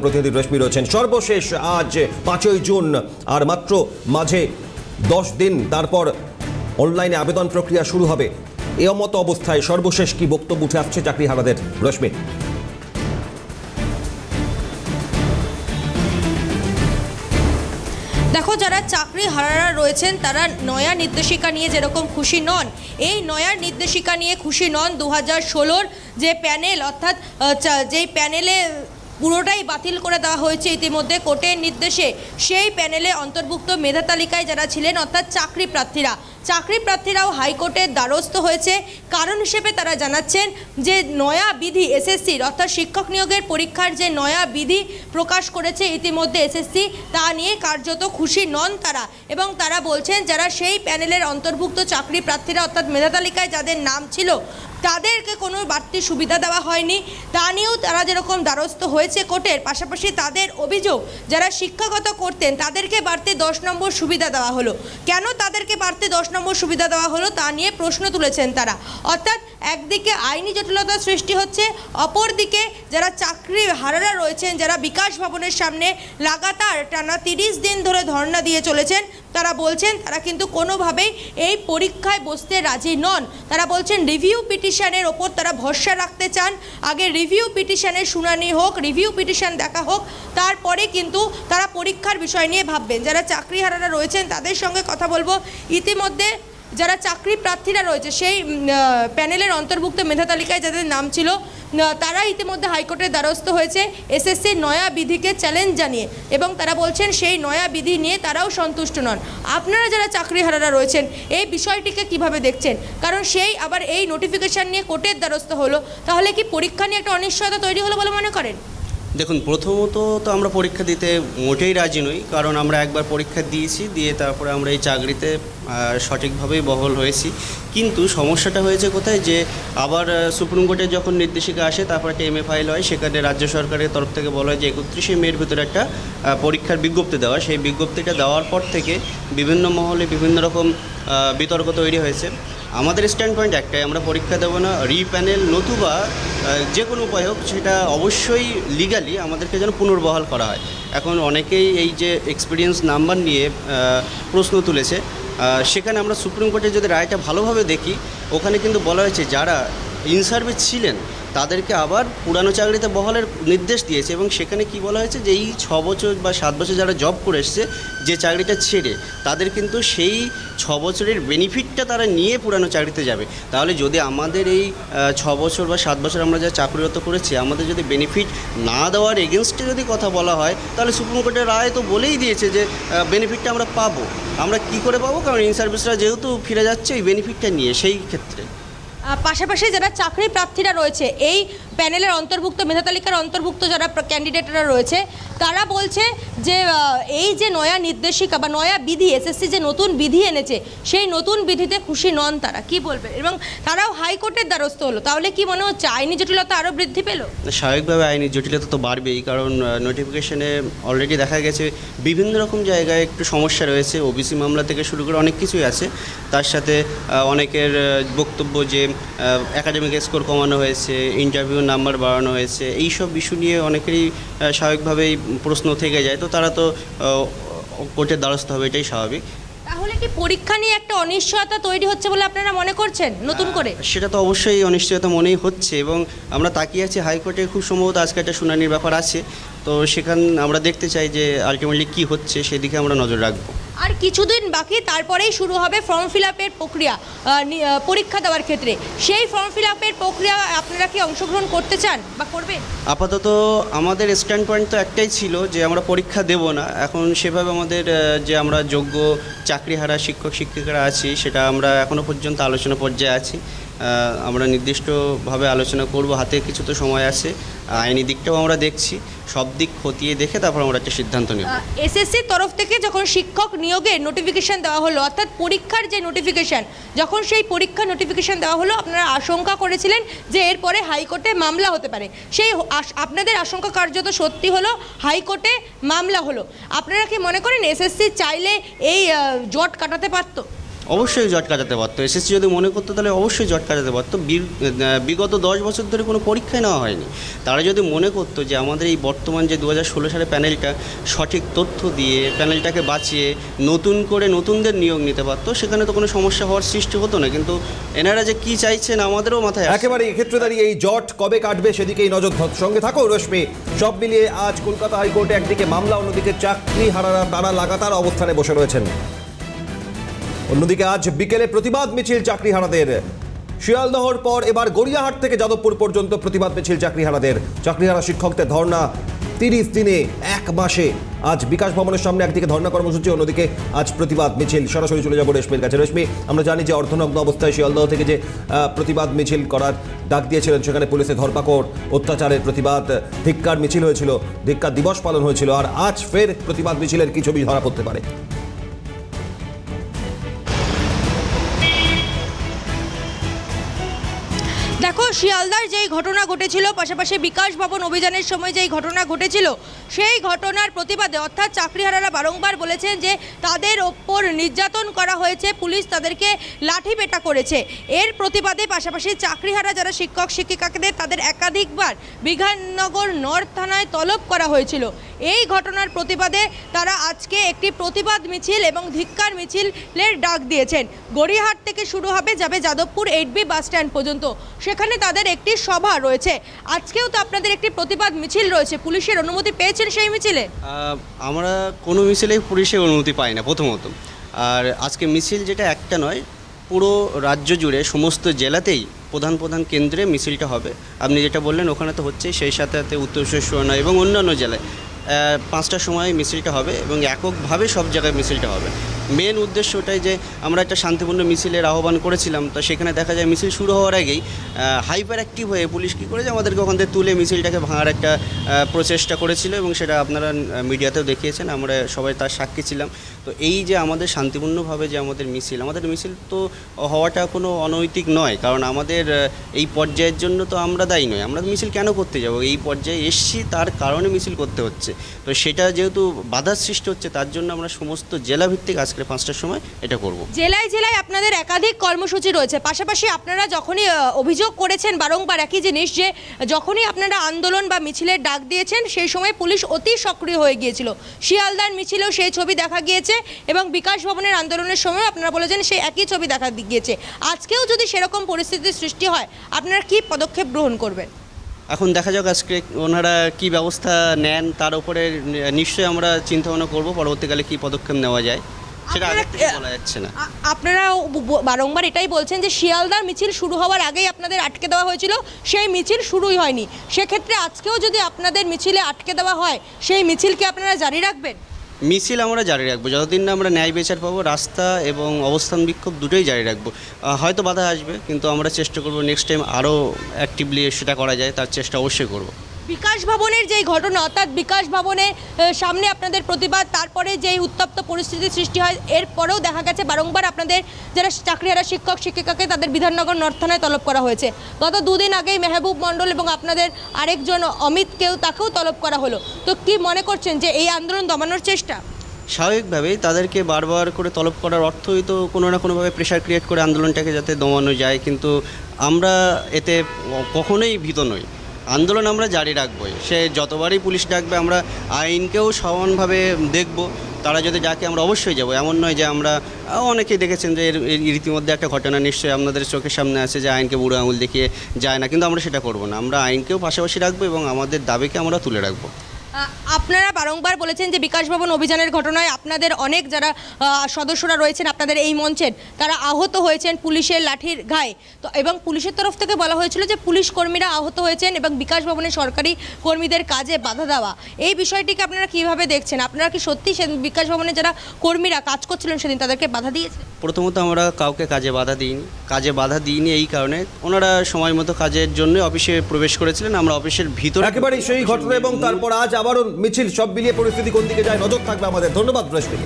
প্রতিনিধি রশ্মি রয়েছেন। সর্বশেষ আজ 5ই জুন, আর মাত্র মাঝে 10 দিন, তারপর অনলাইনে আবেদন প্রক্রিয়া শুরু হবে। এই মতো অবস্থায় সর্বশেষ কি বক্তব্য উঠে আসছে চাকরিহারাদের? রশ্মি। দেখো, যারা চাকরিহারারা রয়েছেন তারা নয়া নির্দেশিকা নিয়ে যেরকম খুশি নন, এই নয়া নির্দেশিকা নিয়ে খুশি নন 2016-র যে প্যানেল, অর্থাৎ যেই প্যানেলে পুরোটাই বাতিল করে দেওয়া হয়েছে ইতিমধ্যে কোর্টের নির্দেশে, সেই প্যানেলে অন্তর্ভুক্ত মেধা তালিকায় যারা ছিলেন অর্থাৎ চাকরি প্রার্থীরাও হাইকোর্টের দ্বারস্থ হয়েছে। কারণ হিসেবে তারা জানাচ্ছেন যে নয়া বিধি এসএসসির অর্থাৎ শিক্ষক নিয়োগের পরীক্ষার যে নয়া বিধি প্রকাশ করেছে ইতিমধ্যে এসএসসি, তা নিয়ে কার্যত খুশি নন তারা। এবং তারা বলছেন যারা সেই প্যানেলের অন্তর্ভুক্ত চাকরি প্রার্থীরা অর্থাৎ মেধা তালিকায় যাদের নাম ছিল তাদেরকে কোনো বাড়তি সুবিধা দেওয়া হয়নি, তা নিয়েও তারা যেরকম দ্বারস্থ হয়েছে কোর্টের। পাশাপাশি তাদের অভিযোগ যারা শিক্ষাগত করতেন তাদেরকে বাড়তি 10 নম্বর সুবিধা দেওয়া হলো। কেন তাদেরকে বাড়তি 10 নম্বর সুবিধা দেওয়া হলো তা নিয়ে প্রশ্ন তুলেছেন তারা। অর্থাৎ একদিকে আইনি জটিলতার সৃষ্টি হচ্ছে, অপরদিকে যারা চাকরিহারারা রয়েছেন, যারা বিকাশ ভবনের সামনে লাগাতার টানা 30 দিন ধরে ধর্ণা দিয়ে চলেছেন, তারা বলছেন তারা কিন্তু কোনোভাবেই এই পরীক্ষায় বসতে রাজি নন। তারা বলছেন রিভিউ পিটিশনের ওপর তারা ভরসা রাখতে চান। আগে রিভিউ পিটিশনের শুনানি হোক, রিভিউ পিটিশন দেখা হোক, তারপরে কিন্তু তারা পরীক্ষার বিষয় নিয়ে ভাববেন। যারা চাকরিহারারা রয়েছেন তাদের সঙ্গে কথা বলবো। ইতিমধ্যে যারা চাকরি প্রার্থীরা রয়েছে সেই প্যানেলের অন্তর্ভুক্ত মেধা তালিকায় যাদের নাম ছিল তারা ইতিমধ্যে হাইকোর্টের দ্বারস্থ হয়েছে এসএসসির নয়া বিধিকে চ্যালেঞ্জ জানিয়ে, এবং তারা বলছেন সেই নয়া বিধি নিয়ে তারাও সন্তুষ্ট নন। আপনারা যারা চাকরিহারারা রয়েছেন এই বিষয়টিকে কিভাবে দেখছেন? কারণ সেই আবার এই নোটিফিকেশন নিয়ে কোর্টের দ্বারস্থ হলো, তাহলে কি পরীক্ষা নিয়ে একটা অনিশ্চয়তা তৈরি হলো বলে মনে করেন? দেখুন, প্রথমত তো আমরা পরীক্ষা দিতে মোটেই রাজি নই, কারণ আমরা একবার পরীক্ষা দিয়েছি, দিয়ে তারপরে আমরা এই চাকরিতে সঠিকভাবেই বহাল হয়েছি। কিন্তু সমস্যাটা হয়েছে কোথায়, যে আবার সুপ্রিম কোর্টে যখন নির্দেশিকা আসে তারপর একটা এমএ ফাইল হয়, সেখানে রাজ্য সরকারের তরফ থেকে বলা হয় যে 31শে মের ভিতরে একটা পরীক্ষার বিজ্ঞপ্তি দেওয়া। সেই বিজ্ঞপ্তিটা দেওয়ার পর থেকে বিভিন্ন মহলে বিভিন্ন রকম বিতর্ক তৈরি হয়েছে। আমাদের স্ট্যান্ড পয়েন্ট একটাই, আমরা পরীক্ষা দেবো না। রিপ্যানেল নতুবা যে কোনো উপায় হোক, সেটা অবশ্যই লিগালি আমাদেরকে যেন পুনর্বহাল করা হয়। এখন অনেকেই এই যে এক্সপিরিয়েন্স নাম্বার নিয়ে প্রশ্ন তুলেছে, সেখানে আমরা সুপ্রিম কোর্টের যদি রায়টা ভালোভাবে দেখি, ওখানে কিন্তু বলা হয়েছে যারা ইন সার্ভিস ছিলেন তাদেরকে আবার পুরানো চাকরিতে বহালের নির্দেশ দিয়েছে। এবং সেখানে কি বলা হয়েছে যে এই 6 বছর বা 7 বছর যারা জব করে এসছে যে চাকরিটা ছেড়ে, তাদের কিন্তু সেই 6 বছরের বেনিফিটটা তারা নিয়ে পুরানো চাকরিতে যাবে। তাহলে যদি আমাদের এই 6 বছর বা 7 বছর আমরা যা চাকরিরত করেছি, আমাদের যদি বেনিফিট না দেওয়ার এগেনস্টে যদি কথা বলা হয়, তাহলে সুপ্রিম কোর্টের রায় তো বলেই দিয়েছে যে বেনিফিটটা আমরা পাবো। আমরা কি করে পাবো? কারণ ইন সার্ভিসরা যেহেতু ফিরে যাচ্ছে এই বেনিফিটটা নিয়ে, সেই ক্ষেত্রে। পাশাপাশি যারা চাকরি প্রার্থীরা রয়েছে এই প্যানেলের অন্তর্ভুক্ত মেধা তালিকার অন্তর্ভুক্ত যারা ক্যান্ডিডেটরা রয়েছে, তারা বলছে যে এই যে নয়া নির্দেশিকা বা নয়া বিধি এসএসসি যে নতুন বিধি এনেছে, সেই নতুন বিধিতে খুশি নন তারা। কি বলবে? এবং তারাও হাইকোর্টের দ্বারস্থ হলো। তাহলে কি মনে হচ্ছে আইনি জটিলতা আরও বৃদ্ধি পেল? স্বাভাবিকভাবে আইনি জটিলতা তো বাড়বেই, কারণ নোটিফিকেশনে অলরেডি দেখা গেছে বিভিন্ন রকম জায়গায় একটু সমস্যা রয়েছে। ওবিসি মামলা থেকে শুরু করে অনেক কিছুই আছে। তার সাথে অনেকের বক্তব্য যে একাডেমিক স্কোর কমানো হয়েছে, ইন্টারভিউ নাম্বার বাড়ানো হয়েছে, এই সব ইস্যু নিয়ে অনেকেরই স্বাভাবিকভাবেই প্রশ্ন থেকে যায়। তো তারা তো কোর্টের দ্বারস্থ হবে, এটাই স্বাভাবিক। তাহলে কি পরীক্ষা নিয়ে একটা অনিশ্চয়তা তৈরি হচ্ছে বলে আপনারা মনে করছেন নতুন করে? সেটা তো অবশ্যই অনিশ্চয়তা মনেই হচ্ছে, এবং আমরা তাকিয়ে আছি হাইকোর্টে খুব সম্ভবত আজকে একটা শুনানির ব্যাপার আছে। তো সেখানে আমরা দেখতে চাই যে আলটিমেটলি কী হচ্ছে, সেদিকে আমরা নজর রাখবো। আর কিছুদিন বাকি, তারপরেই শুরু হবে ফর্ম ফিল আপের প্রক্রিয়া পরীক্ষা দেওয়ার ক্ষেত্রে। সেই ফর্ম ফিল আপের প্রক্রিয়া আপনারা কি অংশগ্রহণ করতে চান বা করবেন? আপাতত আমাদের স্ট্যান্ড পয়েন্ট তো একটাই ছিল যে আমরা পরীক্ষা দেব না। এখন সেভাবে আমাদের যে আমরা যোগ্য চাকরিহারা শিক্ষক শিক্ষিকারা আছি, সেটা আমরা এখনও পর্যন্ত আলোচনা পর্যায়ে আছি। আমরা নির্দিষ্টভাবে আলোচনা করব, হাতে কিছু তো সময় আছে। আইনি দিকটাও আমরা দেখছি, সব দিক খতিয়ে দেখে তারপর আমরা একটা সিদ্ধান্ত নেব। এসএসসির তরফ থেকে যখন শিক্ষক নিয়োগের নোটিফিকেশান দেওয়া হলো, অর্থাৎ পরীক্ষার যে নোটিফিকেশান, যখন সেই পরীক্ষার নোটিফিকেশান দেওয়া হলো, আপনারা আশঙ্কা করেছিলেন যে এরপরে হাইকোর্টে মামলা হতে পারে। সেই আপনাদের আশঙ্কা কার্যত সত্যি হলো, হাইকোর্টে মামলা হলো। আপনারা কি মনে করেন এসএসসি চাইলে এই জট কাটাতে পারতো? অবশ্যই জট কাটাতে পারতো। এসএসসি যদি মনে করতো তাহলে অবশ্যই জট কাটাতে পারতো। বিগত 10 বছর ধরে কোনো পরীক্ষাই নেওয়া হয়নি। তারা যদি মনে করতো যে আমাদের এই বর্তমান যে 2016 সালে প্যানেলটা সঠিক তথ্য দিয়ে প্যানেলটাকে বাঁচিয়ে নতুন করে নতুনদের নিয়োগ নিতে পারতো, সেখানে তো কোনো সমস্যা হওয়ার সৃষ্টি হতো না। কিন্তু এনারা যে কী চাইছেন আমাদেরও মাথায় আসছে না। একেবারে এক্ষেত্রে দাঁড়িয়ে এই জট কবে কাটবে সেদিকেই নজর সঙ্গে থাকো রশ্মি। সব মিলিয়ে আজ কলকাতা হাইকোর্টে একদিকে মামলা, অন্যদিকে চাকরি হারারা তারা লাগাতার অবস্থানে বসে রয়েছেন। অন্যদিকে আজ বিকেলে প্রতিবাদ মিছিল চাকরিহারাদের। শিয়ালদহর পর এবার গড়িয়াহাট থেকে যাদবপুর পর্যন্ত প্রতিবাদ মিছিল চাকরিহারাদের। চাকরিহারা শিক্ষকদের ধর্ণা 30 দিনে 1 মাসে। আজ বিকাশ ভবনের সামনে একদিকে ধর্ণা কর্মসূচি, অন্যদিকে আজ প্রতিবাদ মিছিল। সরাসরি চলে যাবো রেশমির কাছে। রেশমি, আমরা জানি যে অর্ধনগ্ন অবস্থায় শিয়ালদহ থেকে যে প্রতিবাদ মিছিল করার ডাক দিয়েছিলেন, সেখানে পুলিশের ধরপাকড়, অত্যাচারের প্রতিবাদ, ধিক্কার মিছিল হয়েছিল, ধিক্কার দিবস পালন হয়েছিল, আর আজ ফের প্রতিবাদ মিছিলের কি ছবি ধরা পড়তে পারে? দেখো, শিয়ালদার যেই ঘটনা ঘটেছিল, পাশাপাশি বিকাশ ভবন অভিযানের সময় যেই ঘটনা ঘটেছিল, সেই ঘটনার প্রতিবাদে অর্থাৎ চাকরিহারারা বারংবার বলেছেন যে তাদের ওপর নির্যাতন করা হয়েছে, পুলিশ তাদেরকে লাঠিপেটা করেছে। এর প্রতিবাদে পাশাপাশি চাকরিহারা যারা শিক্ষক শিক্ষিকাদের, তাদের একাধিকবার বিধাননগর নর্থ থানায় তলব করা হয়েছিল। এই ঘটনার প্রতিবাদে তারা আজকে একটি প্রতিবাদ মিছিল এবং ধিক্কার মিছিলের ডাক দিয়েছেন। গড়িয়াহাট থেকে শুরু হবে, যাবে যাদবপুর 8B বাস স্ট্যান্ড পর্যন্ত। সেখানে তাদের একটি সভা রয়েছে। আজকেও তো আপনাদের একটি প্রতিবাদ মিছিল রয়েছে। পুলিশের অনুমতি পেয়েছেন সেই মিছিলে? আমরা কোনো মিছিলেই পুলিশের অনুমতি পাই না প্রথমত। আর আজকে মিছিল যেটা একটা নয়, পুরো রাজ্য জুড়ে সমস্ত জেলাতেই প্রধান প্রধান কেন্দ্রে মিছিলটা হবে। আপনি যেটা বললেন ওখানে তো হচ্ছেই, সেই সাথে সাথে উত্তর চব্বিশ পরগনা এবং অন্যান্য জেলায় 5টার সময় মিছিলটা হবে এবং এককভাবে সব জায়গায় মিছিলটা হবে। মেন উদ্দেশ্য ওটাই যে আমরা একটা শান্তিপূর্ণ মিছিলের আহ্বান করেছিলাম, তো সেখানে দেখা যায় মিছিল শুরু হওয়ার আগেই হাইপার অ্যাক্টিভ হয়ে পুলিশ কী করেছে, আমাদেরকে ওখান থেকে তুলে মিছিলটাকে ভাঙার একটা প্রচেষ্টা করেছিল এবং সেটা আপনারা মিডিয়াতেও দেখিয়েছেন, আমরা সবাই তার সাক্ষী ছিলাম। তো এই যে আমাদের শান্তিপূর্ণভাবে যে আমাদের মিছিল তো হওয়াটা কোনো অনৈতিক নয়, কারণ আমাদের এই পর্যায়ের জন্য তো আমরা দায়ী নয়। আমরা মিছিল কেন করতে যাব? এই পর্যায়ে এসছি তার কারণে মিছিল করতে হচ্ছে। তো সেটা যেহেতু বাধার সৃষ্টি হচ্ছে, তার জন্য আমরা সমস্ত জেলাভিত্তিক আজকে 5টার সময় এটা করব। জেলায় জেলায় আপনাদের একাধিক কর্মসূচি রয়েছে। পাশাপাশি আপনারা যখনই অভিযোগ করেছেন বারংবার একই জিনিস, যে যখনই আপনারা আন্দোলন বা মিছিলের ডাক দিয়েছেন সেই সময় পুলিশ অতি সক্রিয় হয়ে গিয়েছিল। শিয়ালদার মিছিলেও সেই ছবি দেখা গিয়েছে এবং বিকাশ ভবনের আন্দোলনের সময় আপনারা বলেছেন সেই একই ছবি দেখা গিয়েছে। আজকেও যদি সেরকম পরিস্থিতির সৃষ্টি হয়, আপনারা কি পদক্ষেপ গ্রহণ করবেন? এখন দেখা যাক আজকে ওনারা কি ব্যবস্থা নেন, তার উপরে নিশ্চয়ই আমরা চিন্তাভাবনা করব পরবর্তীকালে কি পদক্ষেপ নেওয়া যায়, সেটা আগে থেকে বলা যাচ্ছে না। আপনারা বারংবার এটাই বলছেন যে শিয়ালদার মিছিল শুরু হওয়ার আগেই আপনাদের আটকে দেওয়া হয়েছিল, সেই মিছিল শুরুই হয়নি। সেক্ষেত্রে আজকেও যদি আপনাদের মিছিলে আটকে দেওয়া হয়, সেই মিছিলকে আপনারা জারি রাখবেন? মিছিল আমরা জারি রাখবো যতদিন না আমরা ন্যায় বিচার পাবো। রাস্তা এবং অবস্থান বিক্ষোভ দুটোই জারি রাখবো। হয়তো বাধা আসবে, কিন্তু আমরা চেষ্টা করবো নেক্সট টাইম আরও অ্যাক্টিভলি সেটা করা যায়, তার চেষ্টা অবশ্যই করবো। বিকাশ ভবনের যেই ঘটনা, অর্থাৎ বিকাশ ভবনের সামনে আপনাদের প্রতিবাদ, তারপরে যেই উত্তপ্ত পরিস্থিতির সৃষ্টি হয়, এরপরেও দেখা গেছে বারংবার আপনাদের যারা চাকরিহারা শিক্ষক শিক্ষিকাকে তাদের বিধাননগর নর্থ থানায় তলব করা হয়েছে। গত 2 দিন আগেই মেহবুব মণ্ডল এবং আপনাদের আরেকজন অমিতকেও তাকেও তলব করা হলো। তো কি মনে করছেন যে এই আন্দোলন দমানোর চেষ্টা? স্বাভাবিকভাবেই তাদেরকে বারবার করে তলব করার অর্থই তো কোনো না কোনোভাবে প্রেশার ক্রিয়েট করে আন্দোলনটাকে যাতে দমানো যায়, কিন্তু আমরা এতে কখনোই ভীত নই। আন্দোলন আমরা জারি রাখবই, সে যতবারই পুলিশ ডাকবে আমরা আইনকেও সমানভাবে দেখব। তারা যদি ডাকে আমরা অবশ্যই যাব। এমন নয় যে আমরা, অনেকেই দেখেছেন যে এর রীতিমধ্যে একটা ঘটনা নিশ্চয়ই আপনাদের চোখের সামনে আছে যে আইনকে বুড়ো আঙুল দেখিয়ে যায় না, কিন্তু আমরা সেটা করব না। আমরা আইনকেও পাশাপাশি রাখবো এবং আমাদের দাবিকে আমরা তুলে রাখবো। আপনারা বারংবার বলেছেন যে বিকাশ ভবন অভিযানের ঘটনায় আপনাদের অনেক যারা সদস্যরা রয়েছেন আপনাদের এই মঞ্চের, তারা আহত হয়েছেন পুলিশের লাঠির ঘায়ে। তো এবং পুলিশের তরফ থেকে বলা হয়েছিল যে পুলিশ কর্মীরা আহত হয়েছেন এবং বিকাশ ভবনের সরকারি কর্মীদের কাজে বাধা দেওয়া। এই বিষয়টিকে আপনারা কিভাবে দেখছেন? আপনারা কি সত্যি সেদিন বিকাশ ভবনের যারা কর্মীরা কাজ করছিলেন সেদিন তাদেরকে বাধা দিয়েছে? প্রথমত আমরা কাউকে কাজে বাধা দিইনি এই কারণে ওনারা সময় মতো কাজের জন্য অফিসে প্রবেশ করেছিলেন। আমরা অফিসের ভিতরে একেবারেই সেই ঘটনা এবং তারপর আজ আবারও মিছিল, সব মিলিয়ে পরিস্থিতি কোন দিকে যায় নজর থাকবে আমাদের। ধন্যবাদ রশ্মি।